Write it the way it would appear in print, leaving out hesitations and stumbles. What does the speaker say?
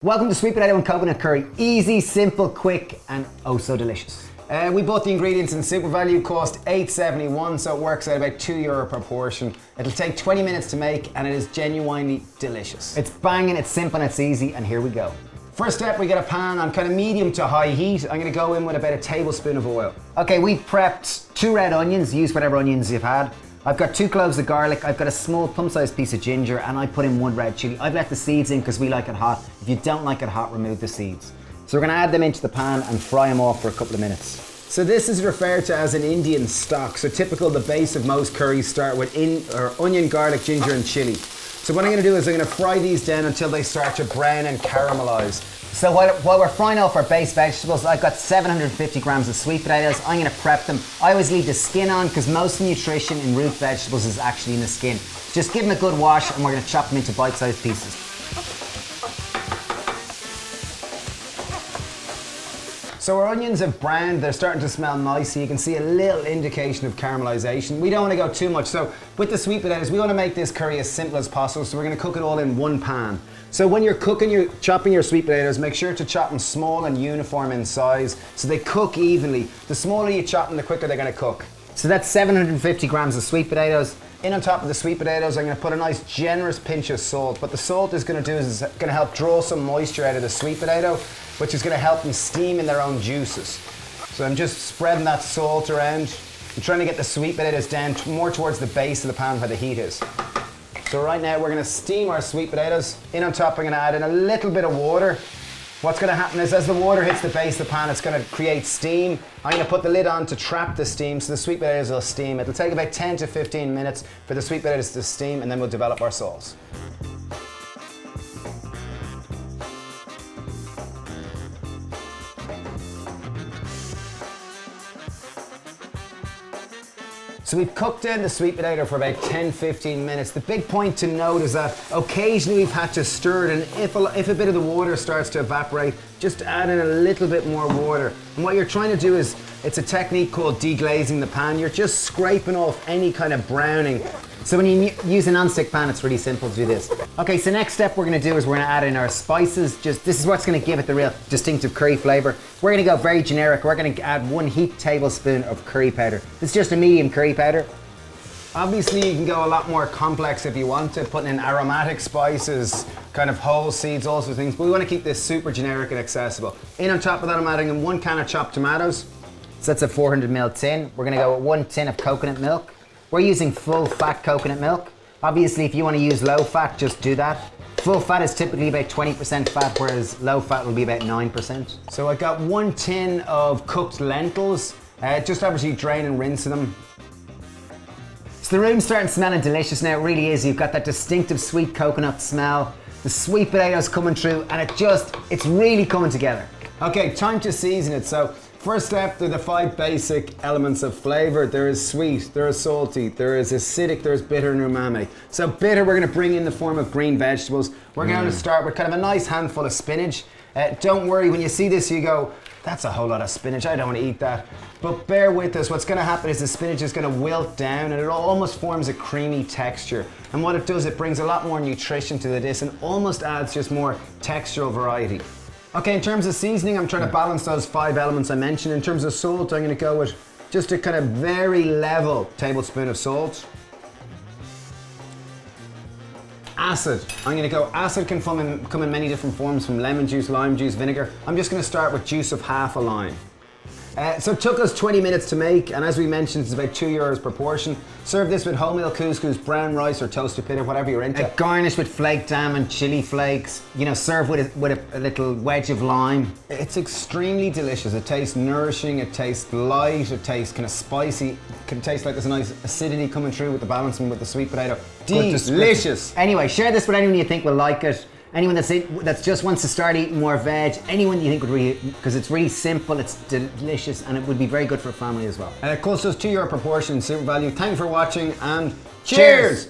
Welcome to sweet potato and coconut curry. Easy, simple, quick, and oh so delicious. We bought the ingredients in Super Value, cost $8.71, so it works out about €2 per portion. It'll take 20 minutes to make and it is genuinely delicious. It's banging, it's simple, and it's easy, and here we go. First step, we get a pan on kind of medium to high heat. I'm gonna go in with about a tablespoon of oil. Okay, we've prepped 2 red onions. Use whatever onions you've had. I've got 2 cloves of garlic, I've got a small plum-sized piece of ginger, and I put in 1 red chili. I've left the seeds in because we like it hot. If you don't like it hot, remove the seeds. So we're gonna add them into the pan and fry them off for a couple of minutes. So this is referred to as an Indian stock. So typical, the base of most curries start with onion, garlic, ginger, and chili. So what I'm gonna do is I'm gonna fry these down until they start to brown and caramelize. So while we're frying off our base vegetables, I've got 750 grams of sweet potatoes. I'm gonna prep them. I always leave the skin on because most of the nutrition in root vegetables is actually in the skin. Just give them a good wash and we're gonna chop them into bite-sized pieces. So our onions have browned, they're starting to smell nice, so you can see a little indication of caramelization. We don't want to go too much, so with the sweet potatoes, we want to make this curry as simple as possible, so we're going to cook it all in one pan. So when you're chopping your sweet potatoes, make sure to chop them small and uniform in size, so they cook evenly. The smaller you chop them, the quicker they're going to cook. So that's 750 grams of sweet potatoes. In on top of the sweet potatoes, I'm going to put a nice generous pinch of salt. What the salt is going to do is it's going to help draw some moisture out of the sweet potato, which is going to help them steam in their own juices. So I'm just spreading that salt around. I'm trying to get the sweet potatoes down more towards the base of the pan where the heat is. So right now we're going to steam our sweet potatoes. In on top, I'm going to add in a little bit of water. What's going to happen is as the water hits the base of the pan, it's going to create steam. I'm going to put the lid on to trap the steam so the sweet potatoes will steam. It'll take about 10 to 15 minutes for the sweet potatoes to steam, and then we'll develop our sauce. So we've cooked in the sweet potato for about 10-15 minutes. The big point to note is that occasionally we've had to stir it, and if a bit of the water starts to evaporate, just add in a little bit more water. And what you're trying to do is, it's a technique called deglazing the pan. You're just scraping off any kind of browning. So when you use a non-stick pan, it's really simple to do this. Okay, so next step we're gonna do is we're gonna add in our spices. This is what's gonna give it the real distinctive curry flavor. We're gonna go very generic. We're gonna add 1 heaped tablespoon of curry powder. It's just a medium curry powder. Obviously you can go a lot more complex if you want to, putting in aromatic spices, kind of whole seeds, all sorts of things, but we want to keep this super generic and accessible. In on top of that, I'm adding in 1 can of chopped tomatoes. So that's a 400ml tin. We're gonna go with 1 tin of coconut milk. We're using full fat coconut milk. Obviously, if you want to use low fat, just do that. Full fat is typically about 20% fat, whereas low fat will be about 9%. So I got 1 tin of cooked lentils. Just obviously drain and rinse them. So the room's starting smelling delicious now, it really is. You've got that distinctive sweet coconut smell, the sweet potatoes coming through, and it's really coming together. Okay, time to season it. So first step, there are the 5 basic elements of flavor. There is sweet, there is salty, there is acidic, there is bitter and umami. So bitter we're going to bring in the form of green vegetables. We're going to start with kind of a nice handful of spinach. Don't worry, when you see this you go, that's a whole lot of spinach, I don't want to eat that. But bear with us, what's going to happen is the spinach is going to wilt down and it almost forms a creamy texture. And what it does, it brings a lot more nutrition to the dish and almost adds just more textural variety. Okay, in terms of seasoning, I'm trying to balance those 5 elements I mentioned. In terms of salt, I'm going to go with just a kind of very level tablespoon of salt. Acid. I'm going to go, acid can come in many different forms, from lemon juice, lime juice, vinegar. I'm just going to start with juice of half a lime. So it took us 20 minutes to make, and as we mentioned, it's about €2 per portion. Serve this with wholemeal couscous, brown rice, or toasted pita, whatever you're into. Garnish with flaked almond, chili flakes. You know, serve with a little wedge of lime. It's extremely delicious. It tastes nourishing, it tastes light, it tastes kind of spicy. It can taste like there's a nice acidity coming through with the balancing with the sweet potato. Delicious. Anyway, share this with anyone you think will like it. Anyone that just wants to start eating more veg, anyone you think would really, because it's really simple, it's delicious, and it would be very good for a family as well. And it costs us €2 per portion, Super Value. Thanks for watching, and cheers!